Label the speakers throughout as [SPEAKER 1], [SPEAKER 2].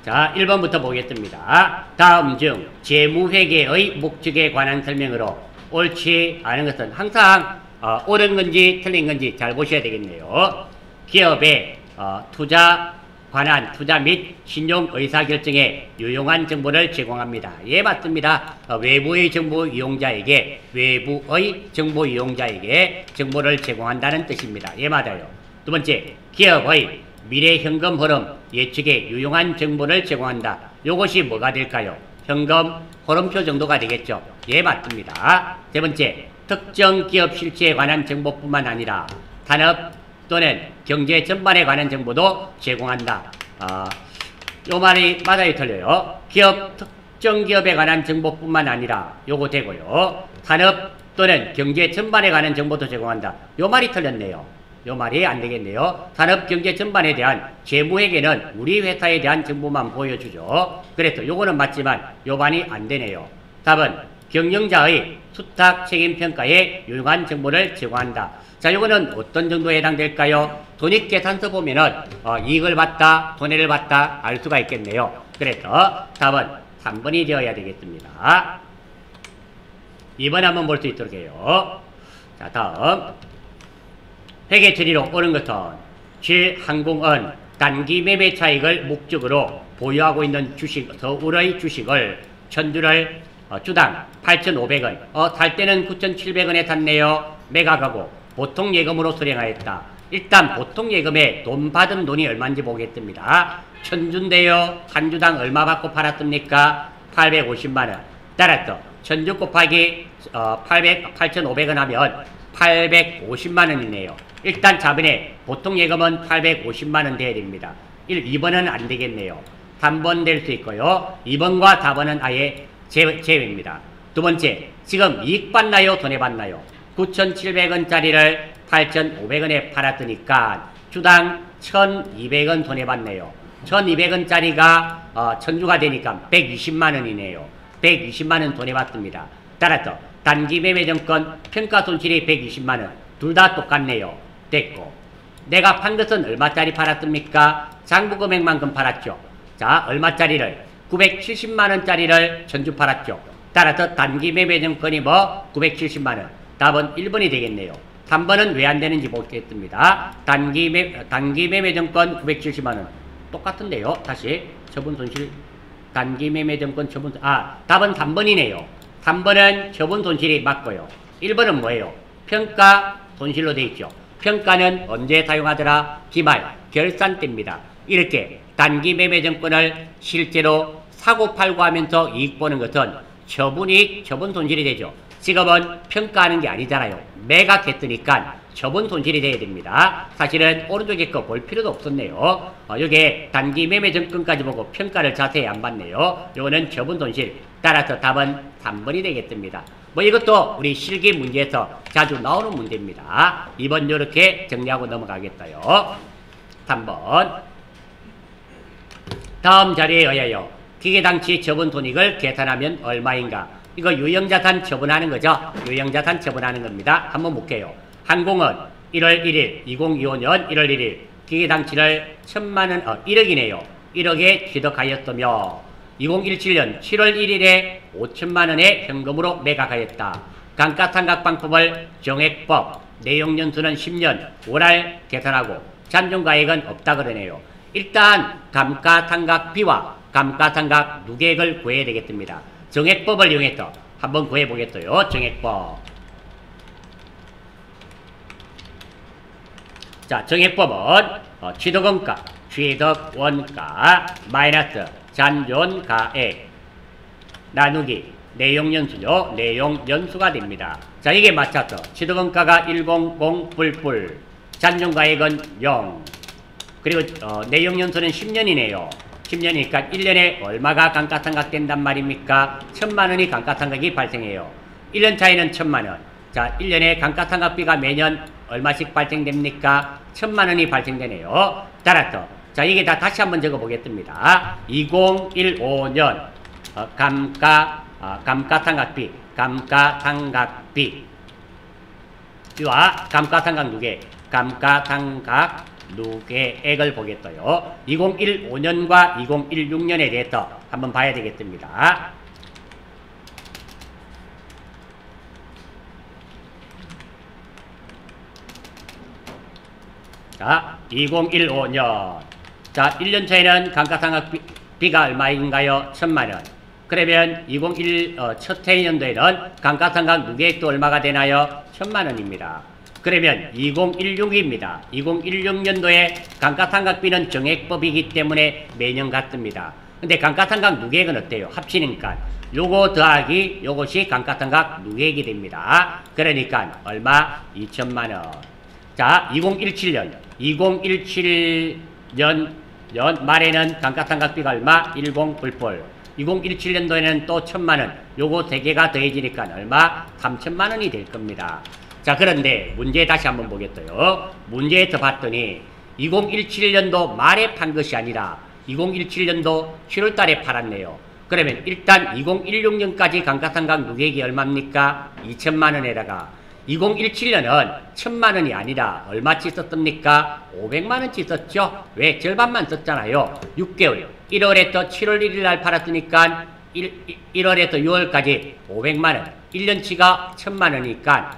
[SPEAKER 1] 자, 1번부터 보겠습니다. 다음 중 재무회계의 목적에 관한 설명으로 옳지 않은 것은 항상 옳은 건지 틀린 건지 잘 보셔야 되겠네요. 기업의 투자 관한 투자 및 신용 의사결정에 유용한 정보를 제공합니다. 예, 맞습니다. 외부의 정보 이용자에게 정보를 제공한다는 뜻입니다. 예, 맞아요. 두 번째, 기업의 미래 현금 흐름 예측에 유용한 정보를 제공한다. 이것이 뭐가 될까요? 현금 흐름표 정도가 되겠죠. 예, 맞습니다. 세 번째, 특정 기업 실체에 관한 정보뿐만 아니라 산업 또는 경제 전반에 관한 정보도 제공한다. 요 말이 맞아요, 틀려요? 특정 기업에 관한 정보뿐만 아니라 요거 되고요. 산업 또는 경제 전반에 관한 정보도 제공한다. 요 말이 틀렸네요. 요 말이 안 되겠네요. 산업 경제 전반에 대한 재무회계는 우리 회사에 대한 정보만 보여주죠. 그래서 요거는 맞지만 요 말이 안 되네요. 답은 경영자의 수탁 책임 평가에 유용한 정보를 제공한다. 자, 요거는 어떤 정도에 해당될까요? 돈익계산서 보면은 이익을 봤다, 손해를 봤다 알 수가 있겠네요. 그래서 답은 3번이 되어야 되겠습니다. 2번 한번 볼 수 있도록 해요. 자, 다음 회계 처리로 옳은 것은 제항공은 단기 매매 차익을 목적으로 보유하고 있는 서울의 주식을 천주를 주당 8,500원, 살 때는 9,700원에 샀네요. 매각하고 보통 예금으로 수령하였다. 일단 보통 예금에 돈 받은 돈이 얼마인지 보겠습니다. 천주인데요. 한 주당 얼마 받고 팔았습니까? 850만원. 따라서 천주 곱하기 8,500원 하면 850만원이네요. 일단 자본에 보통 예금은 850만원 돼야 됩니다. 2번은 안 되겠네요. 3번 될 수 있고요. 2번과 4번은 아예 제외입니다. 두 번째, 지금 이익 받나요? 손해 받나요? 9,700원짜리를 8,500원에 팔았으니까 주당 1,200원 손해 받네요. 1,200원짜리가 천주가 되니까 120만원이네요. 120만원 손해 받습니다. 따라서 단기 매매증권 평가 손실이 120만원. 둘 다 똑같네요. 됐고, 내가 판 것은 얼마짜리 팔았습니까? 장부 금액만큼 팔았죠. 자, 얼마짜리를? 970만원짜리를 천주 팔았죠. 따라서 단기 매매증권이 970만원. 답은 1번이 되겠네요. 3번은 왜 안 되는지 보겠습니다. 단기 매매증권 970만원. 똑같은데요. 다시 처분 손실, 단기 매매증권 처분, 답은 3번이네요. 3번은 처분 손실이 맞고요. 1번은 뭐예요? 평가 손실로 되어 있죠. 평가는 언제 사용하더라? 기말, 결산 때입니다. 이렇게 단기 매매증권을 실제로 사고 팔고 하면서 이익 보는 것은 처분이익, 처분 손실이 되죠. 지금은 평가하는 게 아니잖아요. 매각했으니까 처분 손실이 돼야 됩니다. 사실은 오른쪽에 거 볼 필요도 없었네요. 여기에 단기 매매증권까지 보고 평가를 자세히 안 봤네요. 요거는 처분 손실. 따라서 답은 3번이 되겠습니다. 이것도 우리 실기 문제에서 자주 나오는 문제입니다. 2번 요렇게 정리하고 넘어가겠어요. 3번. 다음 자리에 의하여 기계당시 처분 손익을 계산하면 얼마인가? 이거 유형자산 처분하는 거죠. 유형자산 처분하는 겁니다. 한번 볼게요. 항공은 1월 1일, 2025년 1월 1일 기계당치를 1,000만원, 1억이네요. 1억에 취득하였으며 2017년 7월 1일에 5천만원에 현금으로 매각하였다. 감가상각방법을 정액법, 내용연수는 10년, 월할 계산하고 잔존가액은 없다 그러네요. 일단 감가상각비와 감가상각 누계액을 구해야 되겠습니다. 정액법을 이용해서 한번 구해보겠어요. 정액법. 자, 정액법은 취득원가, 취득원가 마이너스 잔존가액 나누기 내용연수죠. 내용연수가 됩니다. 자, 이게 맞춰서 취득원가가 100 뿔뿔, 잔존가액은 0, 그리고 내용연수는 10년이네요. 10년이니까 1년에 얼마가 감가상각 된단 말입니까? 1,000만원이 감가상각이 발생해요. 1년 차이는 1,000만원. 자, 1년에 감가상각비가 매년 얼마씩 발생됩니까? 1,000만원이 발생되네요. 따라서 자, 이게 다 다시 한번 적어보겠습니다. 2015년 감가상각비, 감가상각비와 감가상각 누계, 감가상각 누계액을 보겠어요. 2015년과 2016년에 대해서 한번 봐야 되겠습니다. 자, 2015년. 자, 1년 차에는 감가상각비가 얼마인가요? 1000만원. 그러면 첫 해년도에는 감가상각 누계액도 얼마가 되나요? 1000만원입니다. 그러면 2016입니다. 2016년도에 감가상각비는 정액법이기 때문에 매년 같습니다. 근데 감가상각 누계액은 어때요? 합치니까 요거 더하기 요것이 감가상각 누계액이 됩니다. 그러니까 얼마? 2000만원. 자, 2017년. 2017년 말에는 감가상각비가 얼마? 1088. 2017년도에는 또 1000만원. 요거 3개가 더해지니까 얼마? 3000만원이 될 겁니다. 자, 그런데 문제 다시 한번 보겠어요. 문제에서 봤더니 2017년도 말에 판 것이 아니라 2017년도 7월달에 팔았네요. 그러면 일단 2016년까지 감가상각 누계액이 얼마입니까? 2000만원에다가 2017년은 1000만원이 아니라 얼마치 썼습니까? 500만원치 썼죠? 왜? 절반만 썼잖아요. 6개월. 1월에서 7월 1일 날 팔았으니까 1월에서 6월까지 500만원. 1년치가 1000만원이니까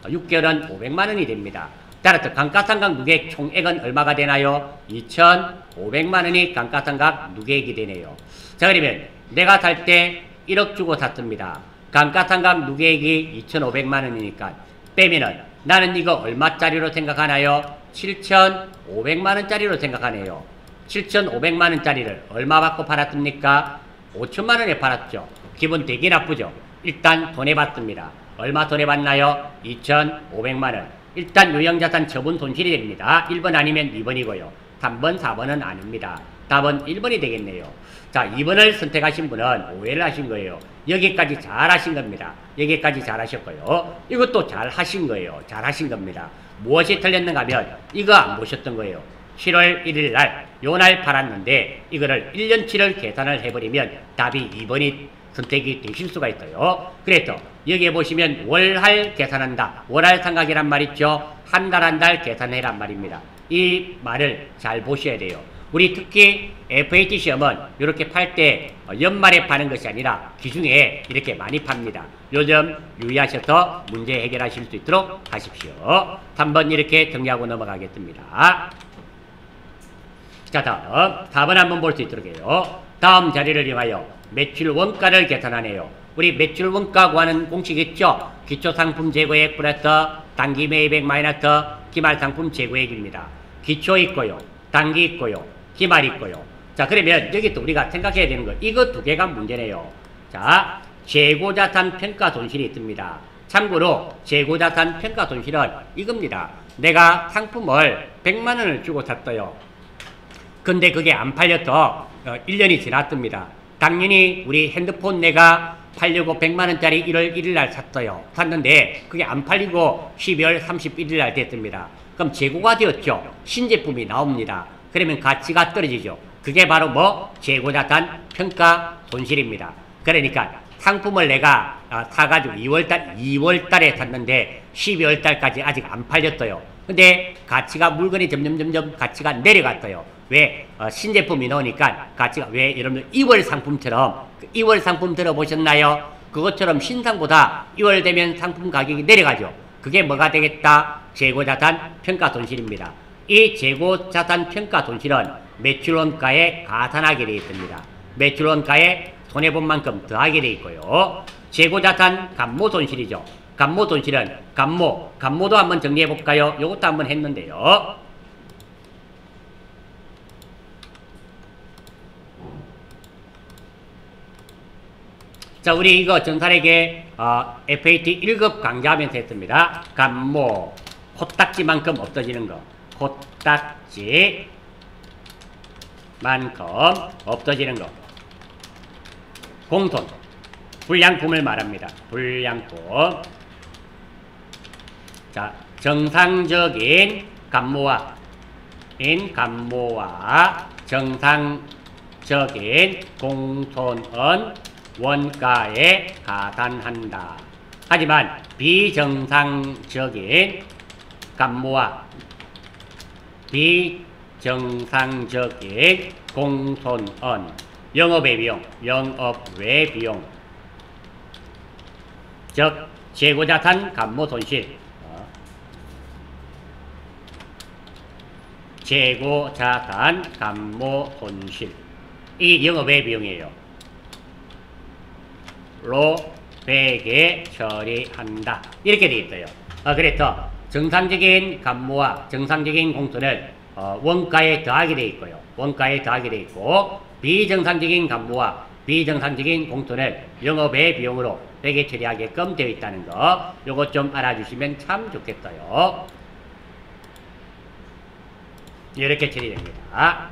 [SPEAKER 1] 6개월은 500만원이 됩니다. 따라서 감가상각 누계액 총액은 얼마가 되나요? 2500만원이 감가상각 누계액이 되네요. 자, 그러면 내가 살 때 1억 주고 샀습니다. 감가상각 누계액이 2500만원이니까 빼면은 나는 이거 얼마짜리로 생각하나요? 7500만원짜리로 생각하네요. 7500만원짜리를 얼마 받고 팔았습니까? 5000만원에 팔았죠. 기분 되게 나쁘죠. 일단 손해봤습니다. 얼마 손해봤나요? 2500만원. 일단 요양자산 처분 손실이 됩니다. 1번 아니면 2번이고요. 3번, 4번은 아닙니다. 답은 1번이 되겠네요. 자, 2번을 선택하신 분은 오해를 하신 거예요. 여기까지 잘 하신 겁니다. 여기까지 잘 하셨고요. 이것도 잘 하신 거예요. 잘 하신 겁니다. 무엇이 틀렸는가 하면 이거 안 보셨던 거예요. 7월 1일 날, 요 날 팔았는데 이거를 1년치를 계산을 해버리면 답이 2번이 선택이 되실 수가 있어요. 그래서 여기에 보시면 월할 계산한다. 월할 상각이란 말 있죠. 한 달 한 달 계산해란 말입니다. 이 말을 잘 보셔야 돼요. 우리 특히 FAT 시험은 이렇게 팔 때 연말에 파는 것이 아니라 기중에 이렇게 많이 팝니다. 요즘 유의하셔서 문제 해결하실 수 있도록 하십시오. 3번 이렇게 정리하고 넘어가겠습니다. 자, 다음 4번 한번 볼 수 있도록 해요. 다음 자리를 이용하여 매출 원가를 계산하네요. 우리 매출 원가 구하는 공식 있죠? 기초상품 재고액 플러스 단기 매입액 마이너스 기말상품 재고액입니다. 기초 있고요. 단기 있고요. 기말 있고요. 자, 그러면 여기 또 우리가 생각해야 되는 거 이거 두 개가 문제네요. 자, 재고자산 평가 손실이 있습니다. 참고로 재고자산 평가 손실은 이겁니다. 내가 상품을 100만원을 주고 샀어요. 근데 그게 안 팔려서 1년이 지났습니다. 당연히 우리 핸드폰 내가 팔려고 100만원짜리 1월 1일 날 샀어요. 샀는데 그게 안 팔리고 12월 31일 날 됐습니다. 그럼 재고가 되었죠. 신제품이 나옵니다. 그러면 가치가 떨어지죠. 그게 바로 뭐? 재고자산 평가 손실입니다. 그러니까 상품을 내가 사가지고 2월달에 샀는데 12월달까지 아직 안 팔렸어요. 근데 가치가 물건이 점점 가치가 내려갔어요. 왜? 신제품이 나오니까 가치가 왜? 여러분들 2월 상품처럼 2월 상품 들어보셨나요? 그것처럼 신상보다 2월 되면 상품 가격이 내려가죠. 그게 뭐가 되겠다? 재고자산 평가 손실입니다. 이 재고자산 평가 손실은 매출원가에 가산하게 되어 있습니다. 매출원가에 손해본 만큼 더하게 되어 있고요. 재고자산 감모 손실이죠. 감모 손실은 감모도 한번 정리해 볼까요? 이것도 한번 했는데요. 자, 우리 이거 전산에게 FAT 1급 강좌하면서 했습니다. 감모, 코딱지만큼 없어지는 거. 코딱지만큼 없어지는 거. 공손, 불량품을 말합니다. 불량품. 자, 정상적인 감모와 정상적인 공손은 원가에 가산한다. 하지만 비정상적인 감모와 비정상적인 공손언, 영업외 비용, 영업외 비용, 즉 재고자산 감모 손실, 재고자산 감모 손실, 이 영업외 비용이에요. 로 회계 처리한다. 이렇게 되어 있어요. 그래서 정상적인 감모와 정상적인 공손을 원가에 더하게 되어 있고요. 원가에 더하게 되어 있고, 비정상적인 감모와 비정상적인 공손을 영업외 비용으로 회계 처리하게끔 되어 있다는 거, 요거 좀 알아주시면 참 좋겠어요. 이렇게 처리됩니다.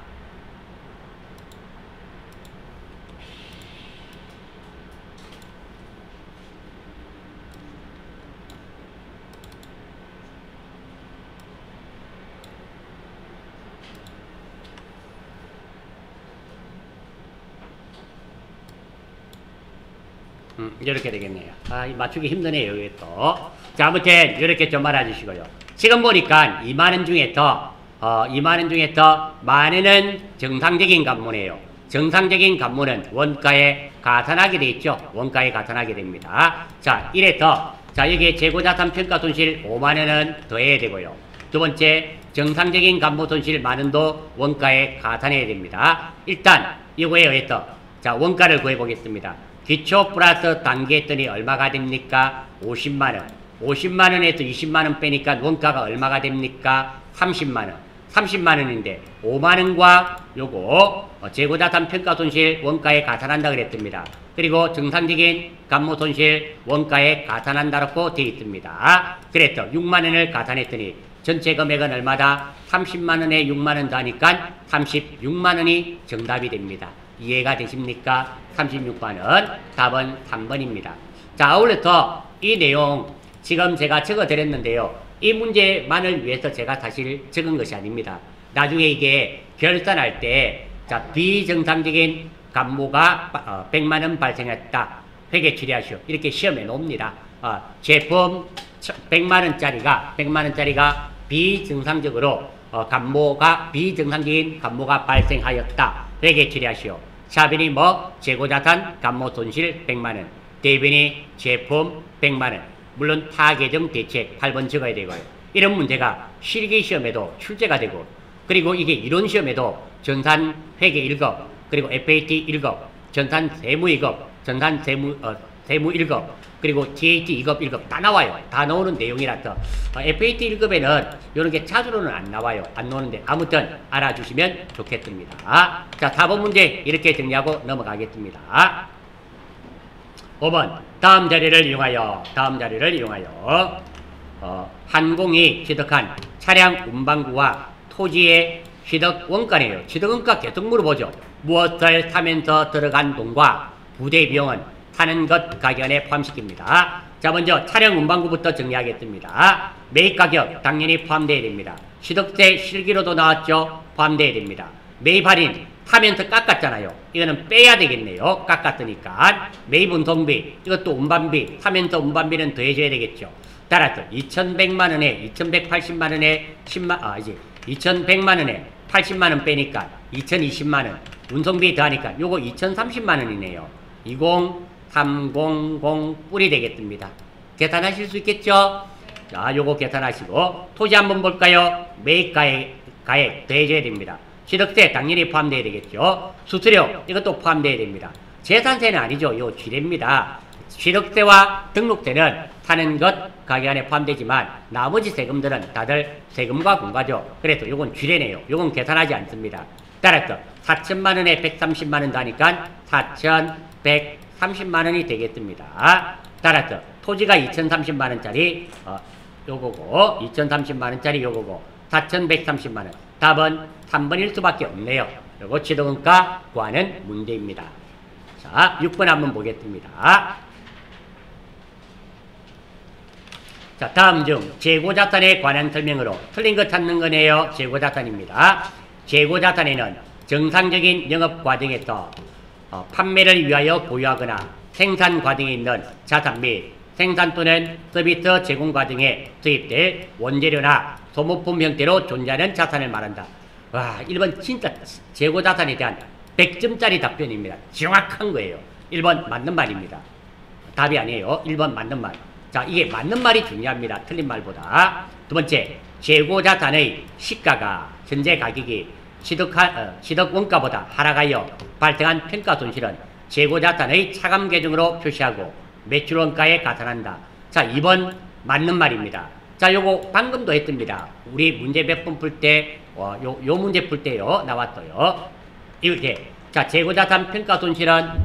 [SPEAKER 1] 이렇게 되겠네요. 맞추기 힘드네요, 이게 또. 자, 아무튼, 이렇게 좀 알아주시고요. 지금 보니까 2만원 중에서, 2만원 중에서 만원은 정상적인 감모네요. 정상적인 감모는 원가에 가산하게 돼 있죠. 원가에 가산하게 됩니다. 자, 이래서, 자, 여기에 재고자산 평가 손실 5만원은 더해야 되고요. 두 번째, 정상적인 감모 손실 만원도 원가에 가산해야 됩니다. 일단, 이거에 의해서, 자, 원가를 구해보겠습니다. 기초 플러스 단계 했더니 얼마가 됩니까? 50만원. 50만원에서 20만원 빼니까 원가가 얼마가 됩니까? 30만원. 30만원인데 5만원과 요거 재고자산 평가손실 원가에 가산한다 그랬습니다. 그리고 정상적인 감모손실 원가에 가산한다고 되어 있습니다. 그래서 6만원을 가산했더니 전체 금액은 얼마다? 30만원에 6만원 더하니까 36만원이 정답이 됩니다. 이해가 되십니까? 36만원. 답은 3번입니다. 자, 아울러서 이 내용 지금 제가 적어드렸는데요. 이 문제만을 위해서 제가 사실 적은 것이 아닙니다. 나중에 이게 결산할 때, 자, 비정상적인 감모가 100만원 발생했다. 회계 처리하시오. 이렇게 시험에 놓습니다. 제품 100만원짜리가 비정상적으로 비정상적인 감모가 발생하였다. 회계 처리하시오. 차변이 뭐? 재고자산 감모손실 100만원. 대변이 제품 100만원. 물론 타계정 대책 8번 적어야 되고요. 이런 문제가 실기시험에도 출제가 되고, 그리고 이게 이론 시험에도 전산 회계 1급, 그리고 FAT 1급, 전산 세무 2급, 전산 세무 1급, 그리고 TAT 2급, 1급 다 나와요. 다 나오는 내용이라서 FAT 1급에는 이런 게 자주로는 안 나와요. 안 나오는데 아무튼 알아주시면 좋겠습니다. 자, 4번 문제 이렇게 정리하고 넘어가겠습니다. 5번 다음 자리를 이용하여 한공이 취득한 차량 운반구와 토지의 취득 원가네요. 취득 원가 계속 물어보죠. 무엇을 사면서 들어간 돈과 부대 비용은 타는 것 가격에 포함시킵니다. 자, 먼저 차량 운반구부터 정리하겠습니다. 매입 가격 당연히 포함되어야 됩니다. 취득세 실기로도 나왔죠. 포함되어야 됩니다. 매입 할인 타면서 깎았잖아요. 이거는 빼야 되겠네요. 깎았으니까. 매입 운송비, 이것도 운반비, 타면서 운반비는 더해줘야 되겠죠. 따라서 2100만원에 2180만원에 2100만원에 80만원 빼니까 2020만원. 운송비 더하니까 요거 2030만원이네요. 20300 뿔이 되겠습니다. 계산하실 수 있겠죠? 자, 요거 계산하시고 토지 한번 볼까요? 매입가액 더해줘야 됩니다. 취득세 당연히 포함되어야 되겠죠. 수수료 이것도 포함되어야 됩니다. 재산세는 아니죠. 이거 쥐례입니다. 취득세와 등록세는 타는 것 가격 안에 포함되지만 나머지 세금들은 다들 세금과 공과죠. 그래서 이건 쥐례네요. 이건 계산하지 않습니다. 따라서 4천만원에 130만원 더하니까 4130만원이 되겠습니다. 따라서 토지가 2030만원짜리 요거고 2030만원짜리 요거고 4130만원. 답은 3번일 수밖에 없네요. 요거 취득원가 구하는 문제입니다. 자, 6번 한번 보겠습니다. 자, 다음 중 재고자산에 관한 설명으로 틀린 거 찾는 거네요. 재고자산입니다. 재고자산에는 정상적인 영업 과정에서 판매를 위하여 보유하거나 생산 과정에 있는 자산 및 생산 또는 서비스 제공 과정에 투입될 원재료나 소모품 형태로 존재하는 자산을 말한다. 와, 1번 진짜 재고자산에 대한 100점짜리 답변입니다. 정확한 거예요. 1번 맞는 말입니다. 답이 아니에요. 1번 맞는 말. 자, 이게 맞는 말이 중요합니다. 틀린 말보다. 두 번째, 재고자산의 시가가 현재 가격이 취득 원가보다 하락하여 발생한 평가 손실은 재고자산의 차감 계정으로 표시하고 매출 원가에 가산한다. 자, 2번 맞는 말입니다. 자, 요거 방금도 했습니다. 우리 문제 몇 번 풀 때, 요 문제 풀 때요, 나왔어요. 이렇게. 자, 재고자산 평가 손실은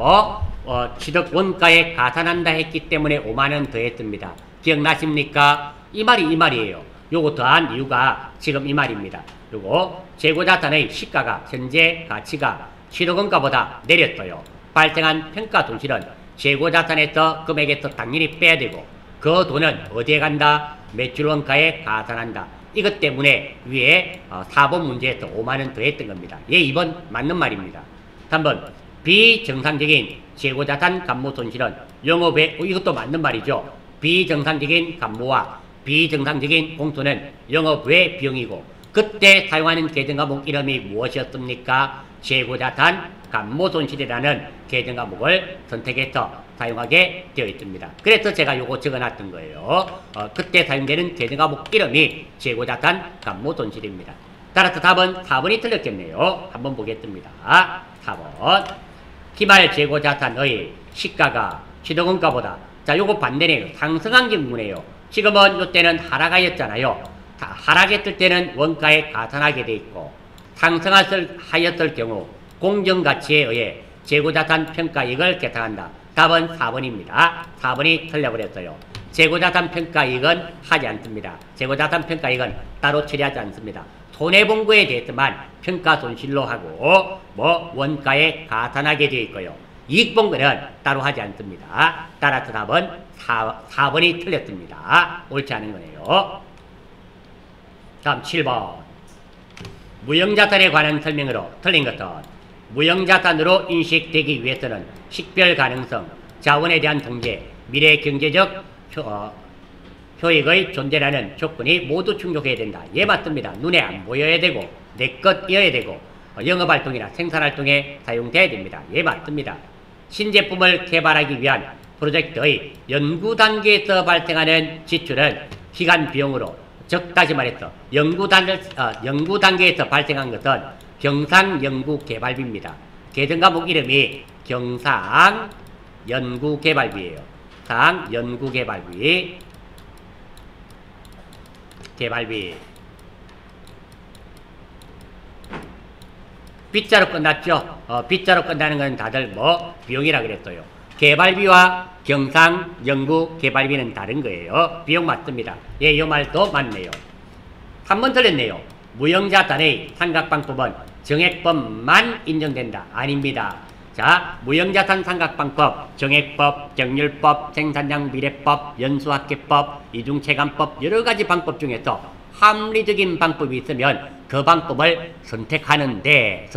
[SPEAKER 1] 취득 원가에 가산한다 했기 때문에 5만원 더했습니다. 기억나십니까? 이 말이에요. 요거 더한 이유가 지금 이 말입니다. 요거 재고자산의 시가가 현재 가치가 취득원가보다 내렸어요. 발생한 평가 손실은 재고자산에서 금액에서 당연히 빼야 되고 그 돈은 어디에 간다? 매출원가에 가산한다. 이것 때문에 위에 4번 문제에서 5만원 더했던 겁니다. 예, 2번 맞는 말입니다. 3번 비정상적인 재고자산 감모 손실은 영업외 이것도 맞는 말이죠. 비정상적인 감모와 비정상적인 공소는 영업외 비용이고 그때 사용하는 계정과목 이름이 무엇이었습니까? 재고자산 감모손실이라는 계정과목을 선택해서 사용하게 되어 있습니다. 그래서 제가 요거 적어놨던 거예요. 그때 사용되는 계정과목 이름이 재고자산 감모손실입니다. 따라서 답은 4번이 틀렸겠네요. 한번 보겠습니다. 4번 기말 재고자산의 시가가 취득원가보다 자 요거 반대네요. 상승한 경우네요. 지금은 요때는 하락하였잖아요. 하락했을 때는 원가에 가산하게 돼 있고 상승하였을 경우 공정가치에 의해 재고자산 평가이익을 계산한다. 답은 4번입니다. 4번이 틀려버렸어요. 재고자산 평가이익은 하지 않습니다. 재고자산 평가이익은 따로 처리하지 않습니다. 손해본 거에 대해서만 평가손실로 하고 원가에 가산하게 되어 있고요. 이익 본 거는 따로 하지 않습니다. 따라서 답은 4번이 틀렸습니다. 옳지 않은 거네요. 다음 7번 무형자산에 관한 설명으로 틀린 것은 무형자산으로 인식되기 위해서는 식별 가능성, 자원에 대한 통제, 미래 경제적 효익의 존재라는 조건이 모두 충족해야 된다. 예, 맞습니다. 눈에 안 보여야 되고 내 것이어야 되고 영업활동이나 생산활동에 사용돼야 됩니다. 예, 맞습니다. 신제품을 개발하기 위한 프로젝트의 연구 단계에서 발생하는 지출은 기간 비용으로 즉 다시 말해서 연구 단계에서 발생한 것은 경상연구개발비입니다. 계정과목 이름이 경상연구개발비예요. 상연구개발비 개발비 빗자로 끝났죠. 빗자로 끝나는 건 다들 비용이라 그랬어요. 개발비와 경상연구개발비는 다른 거예요. 비용 맞습니다. 예, 이 말도 맞네요. 한 번 틀렸네요. 무형자산의 상각방법은 정액법만 인정된다. 아닙니다. 자, 무형자산 상각방법, 정액법, 정률법, 생산량 미래법, 연수학계법, 이중체감법 여러가지 방법 중에서 합리적인 방법이 있으면 그 방법을 선택하는데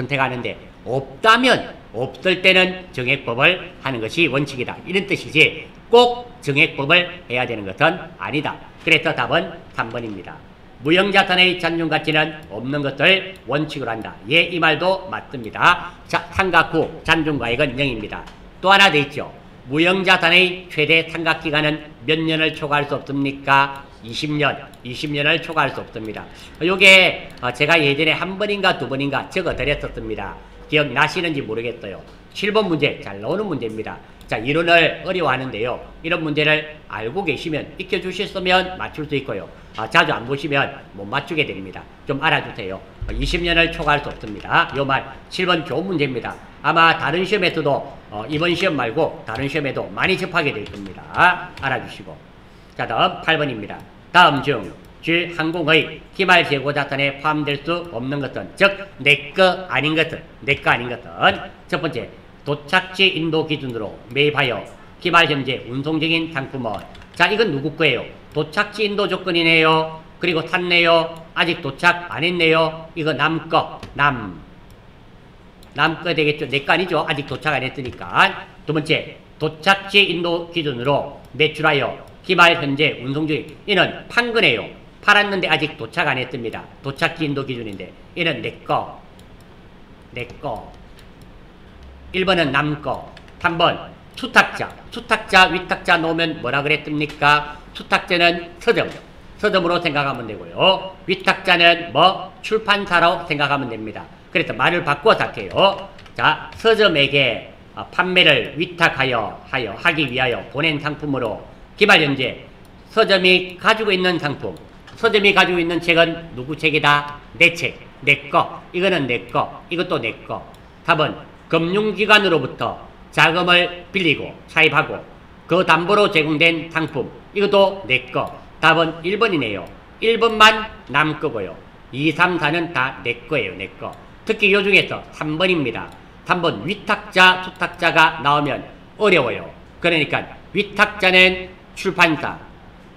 [SPEAKER 1] 없다면 없을 때는 정액법을 하는 것이 원칙이다. 이런 뜻이지 꼭 정액법을 해야 되는 것은 아니다. 그래서 답은 3번입니다. 무형자산의 잔존가치는 없는 것을 원칙으로 한다. 예, 이 말도 맞습니다. 자, 상각 후 잔존가액은 0입니다. 또 하나 더 있죠. 무형자산의 최대 상각기간은 몇 년을 초과할 수 없습니까? 20년을 초과할 수 없습니다. 요게 제가 예전에 한 번인가 두 번인가 적어드렸었습니다. 기억나시는지 모르겠어요. 7번 문제 잘 나오는 문제입니다. 자, 이론을 어려워하는데요. 이런 문제를 알고 계시면 익혀주셨으면 맞출 수 있고요. 자주 안 보시면 못 맞추게 됩니다. 좀 알아주세요. 20년을 초과할 수 없습니다. 요 말 7번 좋은 문제입니다. 아마 다른 시험에서도 이번 시험 말고 다른 시험에도 많이 접하게 될 겁니다. 알아주시고. 자, 다음 8번입니다. 다음 중 항공의 기말 재고자산에 포함될 수 없는 것은 즉 내 거 아닌 것은 첫 번째 도착지 인도 기준으로 매입하여 기말 현재 운송적인 상품은 자 이건 누구 거예요? 도착지 인도 조건이네요. 그리고 탔네요. 아직 도착 안 했네요. 이거 남 거 되겠죠. 내 거 아니죠. 아직 도착 안 했으니까. 두 번째 도착지 인도 기준으로 매출하여 기말 현재 운송 중인 이는 판 거네요. 팔았는데 아직 도착 안 했습니다. 도착 인도 기준인데 이는 내 거. 1번은 남 거. 3번 수탁자, 위탁자 놓으면 뭐라 그랬습니까? 수탁자는 서점으로 생각하면 되고요. 위탁자는 출판사로 생각하면 됩니다. 그래서 말을 바꿔서 할게요. 자, 서점에게 판매를 하기 위하여 보낸 상품으로 기말 현재 서점이 가지고 있는 상품, 서점이 가지고 있는 책은 누구 책이다? 내 책, 내 거. 이거는 내 거, 이것도 내 거. 답은 금융기관으로부터 자금을 빌리고 차입하고 그 담보로 제공된 상품, 이것도 내 거. 답은 1번이네요. 1번만 남 거고요. 2, 3, 4는 다 내 거예요. 내 거. 특히 요 중에서 3번입니다. 3번 위탁자, 수탁자가 나오면 어려워요. 그러니까 위탁자는 출판사,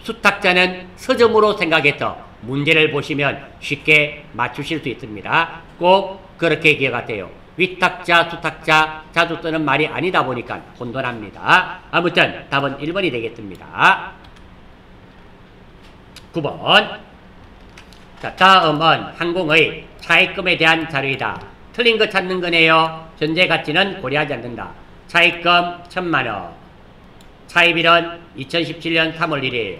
[SPEAKER 1] 수탁자는 서점으로 생각해서 문제를 보시면 쉽게 맞추실 수 있습니다. 꼭 그렇게 기억하세요. 위탁자, 수탁자 자주 쓰는 말이 아니다 보니까 혼돈합니다. 아무튼 답은 1번이 되겠습니다. 9번. 자, 다음은 항공의 차입금에 대한 자료이다. 틀린 거 찾는 거네요. 현재 가치는 고려하지 않는다. 차입금 1,000만원. 차입일은 2017년 3월 1일.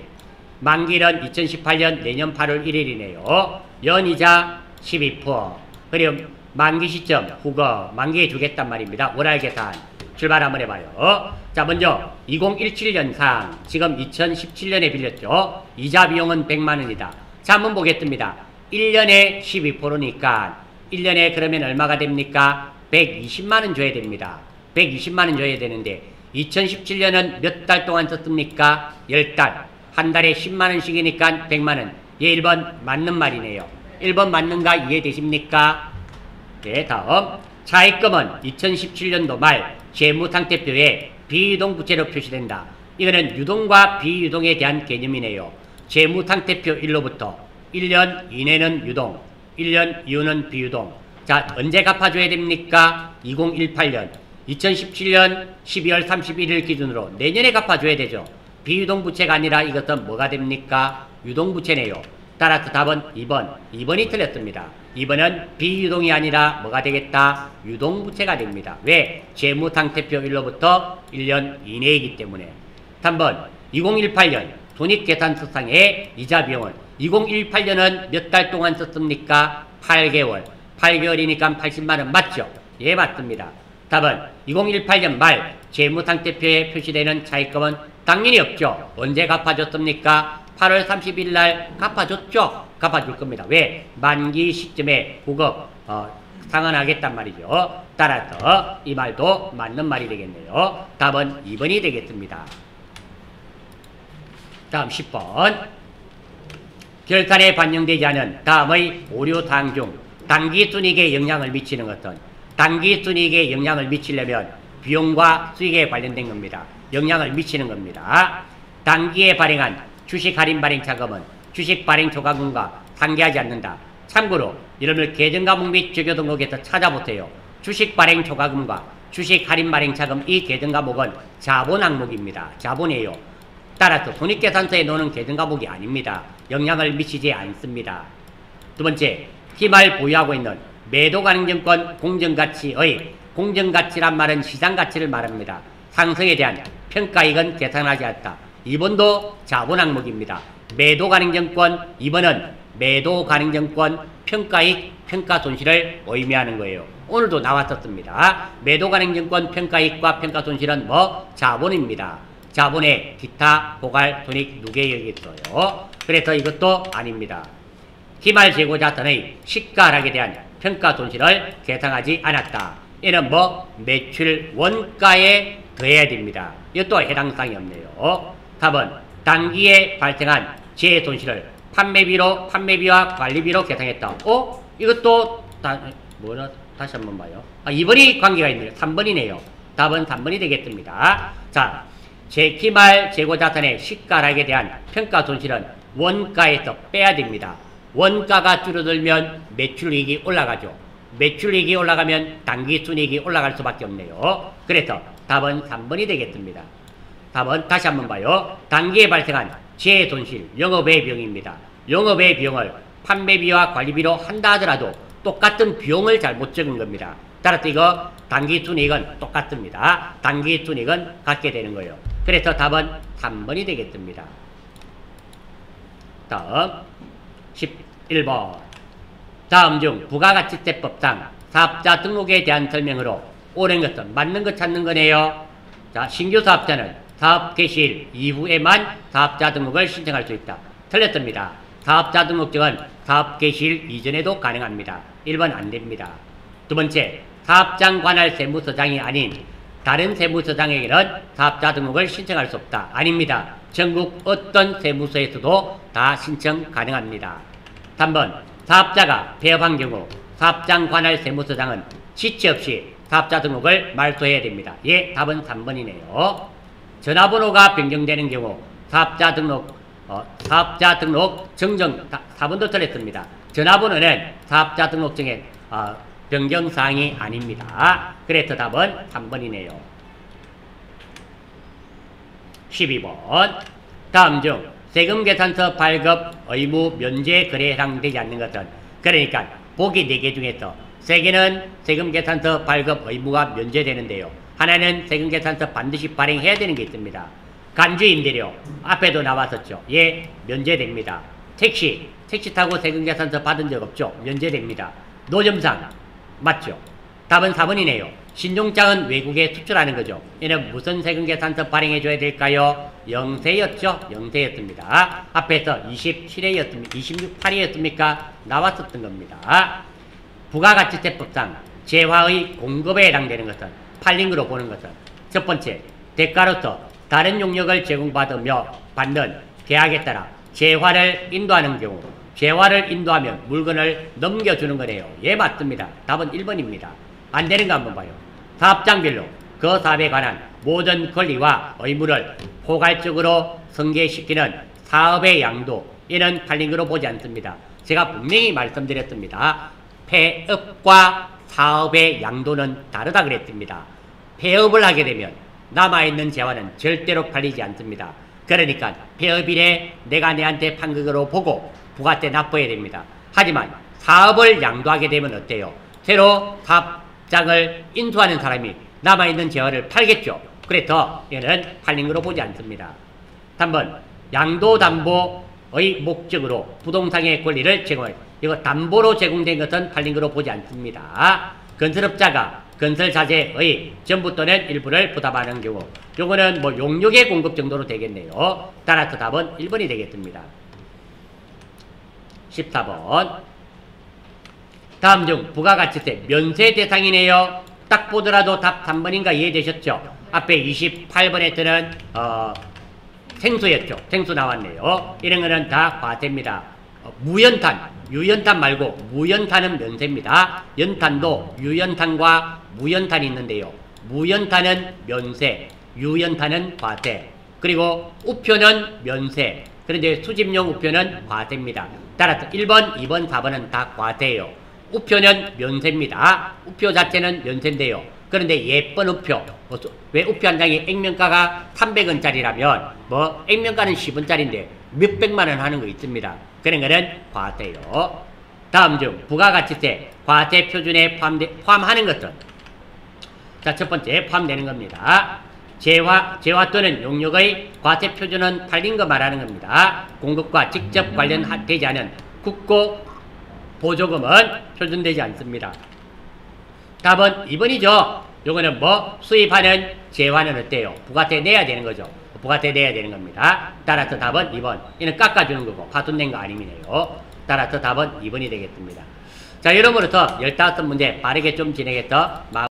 [SPEAKER 1] 만기일은 2018년 내년 8월 1일이네요. 연이자 12%. 그리고 만기 시점 후거 만기에 주겠단 말입니다. 월할 계산 출발 한번 해봐요. 자, 먼저 2017년상 지금 2017년에 빌렸죠. 이자 비용은 100만원이다. 자, 한번 보겠습니다. 1년에 12%니까 1년에 그러면 얼마가 됩니까? 120만원 줘야 됩니다. 120만원 줘야 되는데 2017년은 몇 달 동안 썼습니까? 10달. 한 달에 10만원씩이니까 100만원. 예, 1번 맞는 말이네요. 1번 맞는가 이해되십니까? 네, 다음. 차입금은 2017년도 말 재무상태표에 비유동부채로 표시된다. 이거는 유동과 비유동에 대한 개념이네요. 재무상태표 1로부터 1년 이내는 유동, 1년 이후는 비유동. 자, 언제 갚아줘야 됩니까? 2018년. 2017년 12월 31일 기준으로 내년에 갚아줘야 되죠. 비유동부채가 아니라 이것은 뭐가 됩니까? 유동부채네요. 따라서 답은 2번. 2번이 틀렸습니다. 2번은 비유동이 아니라 뭐가 되겠다? 유동부채가 됩니다. 왜? 재무상태표 1로부터 1년 이내이기 때문에. 3번. 2018년 손익계산서상의 이자 비용은 2018년은 몇 달 동안 썼습니까? 8개월. 8개월이니까 80만원 맞죠? 예, 맞습니다. 답은 2018년 말 재무상태표에 표시되는 차입금은 당연히 없죠. 언제 갚아줬습니까? 8월 30일 날 갚아줬죠. 갚아줄 겁니다. 왜? 만기 시점에 후급 상환하겠단 말이죠. 따라서 이 말도 맞는 말이 되겠네요. 답은 2번이 되겠습니다. 다음 10번. 결산에 반영되지 않은 다음의 오류사항 중 단기순이익에 영향을 미치는 것은 단기순이익에 영향을 미치려면 비용과 수익에 관련된 겁니다. 영향을 미치는 겁니다. 단기에 발행한 주식 할인 발행 자금은 주식 발행 초과금과 상계하지 않는다. 참고로 여러분들 계정과목 및 주교 등록에서 찾아보세요. 주식 발행 초과금과 주식 할인 발행 자금 이 계정과목은 자본 항목입니다. 자본이에요. 따라서 손익계산서에 놓는 계정과목이 아닙니다. 영향을 미치지 않습니다. 두 번째, 기말 보유하고 있는 매도가능증권 공정가치의 공정가치란 말은 시장가치를 말합니다. 상승에 대한 평가이익은 계산하지 않았다. 2번도 자본항목입니다. 매도가능증권 2번은 매도가능증권 평가이익, 평가손실을 의미하는 거예요. 오늘도 나왔었습니다. 매도가능증권 평가이익과 평가손실은 자본입니다. 자본의 기타, 고갈, 손익, 누계 여기 있어요. 그래서 이것도 아닙니다. 기말 재고자산의 시가하락에 대한 평가손실을 계산하지 않았다. 이는 매출 원가에 더해야 됩니다. 이것도 해당 사항이 없네요. 답은 단기에 발생한 재손실을 판매비와 관리비로 계산했다. 이것도 다시 한번 봐요. 2번이 관계가 있네요. 3번이네요. 답은 3번이 되겠습니다. 자, 기말 재고자산의 시가하락에 대한 평가손실은 원가에서 빼야 됩니다. 원가가 줄어들면 매출이익이 올라가죠. 매출이익이 올라가면 단기순이익이 올라갈 수밖에 없네요. 그래서 답은 3번이 되겠습니다. 답은 다시 한번 봐요. 단기에 발생한 재손실, 영업외 비용입니다. 영업의 비용을 판매비와 관리비로 한다 하더라도 똑같은 비용을 잘못 적은 겁니다. 따라서 이거 당기순이익은 똑같습니다. 당기순이익은 같게 되는 거예요. 그래서 답은 3번이 되겠습니다. 다음 11번. 다음 중 부가가치세법상 사업자 등록에 대한 설명으로 옳은 것은 맞는 것 찾는 거네요. 자, 신규 사업자는 사업 개시일 이후에만 사업자 등록을 신청할 수 있다. 틀렸습니다. 사업자 등록증은 사업 개시일 이전에도 가능합니다. 1번 안 됩니다. 두 번째, 사업장 관할 세무서장이 아닌 다른 세무서장에게는 사업자 등록을 신청할 수 없다. 아닙니다. 전국 어떤 세무서에서도 다 신청 가능합니다. 3번, 사업자가 폐업한 경우 사업장 관할 세무서장은 지체 없이 사업자 등록을 말소해야 됩니다. 예, 답은 3번이네요. 전화번호가 변경되는 경우 사업자 등록 정정 4번도 틀렸습니다. 전화번호는 사업자 등록증의 변경사항이 아닙니다. 그래서 답은 3번이네요. 12번. 다음 중 세금계산서 발급 의무 면제 거래에 해당되지 않는 것은, 그러니까 보기 4개 중에서 3개는 세금계산서 발급 의무가 면제되는데요. 하나는 세금계산서 반드시 발행해야 되는 게 있습니다. 간주임대료 앞에도 나왔었죠. 예, 면제됩니다. 택시 타고 세금계산서 받은 적 없죠. 면제됩니다. 노점상 맞죠. 답은 4번이네요. 신종장은 외국에 수출하는 거죠. 얘는 무슨 세금계산서 발행해줘야 될까요? 영세였죠. 영세였습니다. 앞에서 27회였습니까? 26,8회였습니까? 나왔었던 겁니다. 부가가치세법상 재화의 공급에 해당되는 것은, 팔린 거로 보는 것은, 첫 번째, 대가로서 다른 용역을 제공받으며 받는 계약에 따라 재화를 인도하는 경우, 재화를 인도하면 물건을 넘겨주는 거네요. 예, 맞습니다. 답은 1번입니다. 안 되는 거 한번 봐요. 사업장별로 그 사업에 관한 모든 권리와 의무를 포괄적으로 성계시키는 사업의 양도, 이는 팔린 거로 보지 않습니다. 제가 분명히 말씀드렸습니다. 폐업과 사업의 양도는 다르다 그랬습니다. 폐업을 하게 되면 남아있는 재화는 절대로 팔리지 않습니다. 그러니까 폐업일에 내가 내한테 판 그거로 보고 부가세 납부해야 됩니다. 하지만 사업을 양도하게 되면 어때요? 새로 사업장을 인수하는 사람이 남아있는 재화를 팔겠죠. 그래서 얘는 팔린 거로 보지 않습니다. 3번, 양도담보의 목적으로 부동산의 권리를 제공해. 이거 담보로 제공된 것은 팔린 거로 보지 않습니다. 건설업자가 건설 자재의 전부 또는 일부를 부담하는 경우, 요거는 뭐 용역의 공급 정도로 되겠네요. 따라서 답은 1번이 되겠습니다. 14번. 다음 중 부가가치세 면세 대상이네요. 딱 보더라도 답 3번인가 이해되셨죠? 앞에 28번에 생수였죠. 생수 나왔네요. 이런 거는 다 과세입니다. 무연탄, 유연탄 말고 무연탄은 면세입니다. 연탄도 유연탄과 무연탄이 있는데요. 무연탄은 면세, 유연탄은 과세. 그리고 우표는 면세. 그런데 수집용 우표는 과세입니다. 따라서 1번, 2번, 4번은 다 과세예요. 우표는 면세입니다. 우표 자체는 면세인데요. 그런데 예쁜 우표, 왜 우표 한 장이 액면가가 300원짜리라면 액면가는 10원짜리인데 몇백만 원 하는 거 있습니다. 그런 거는 과세요. 다음 중 부가가치세 과세 표준에 포함하는 것은, 자, 첫 번째 포함되는 겁니다. 재화 또는 용역의 과세 표준은 팔린 거 말하는 겁니다. 공급과 직접 관련되지 않은 국고 보조금은 표준되지 않습니다. 답은 2번이죠. 요거는 수입하는 재화는 어때요? 부가세 내야 되는 거죠. 부가세 내야 되는 겁니다. 따라서 답은 2번. 이는 깎아주는 거고 파손된 거 아니네요. 따라서 답은 2번이 되겠습니다. 자, 여러분부터 15문제 빠르게 좀 진행해서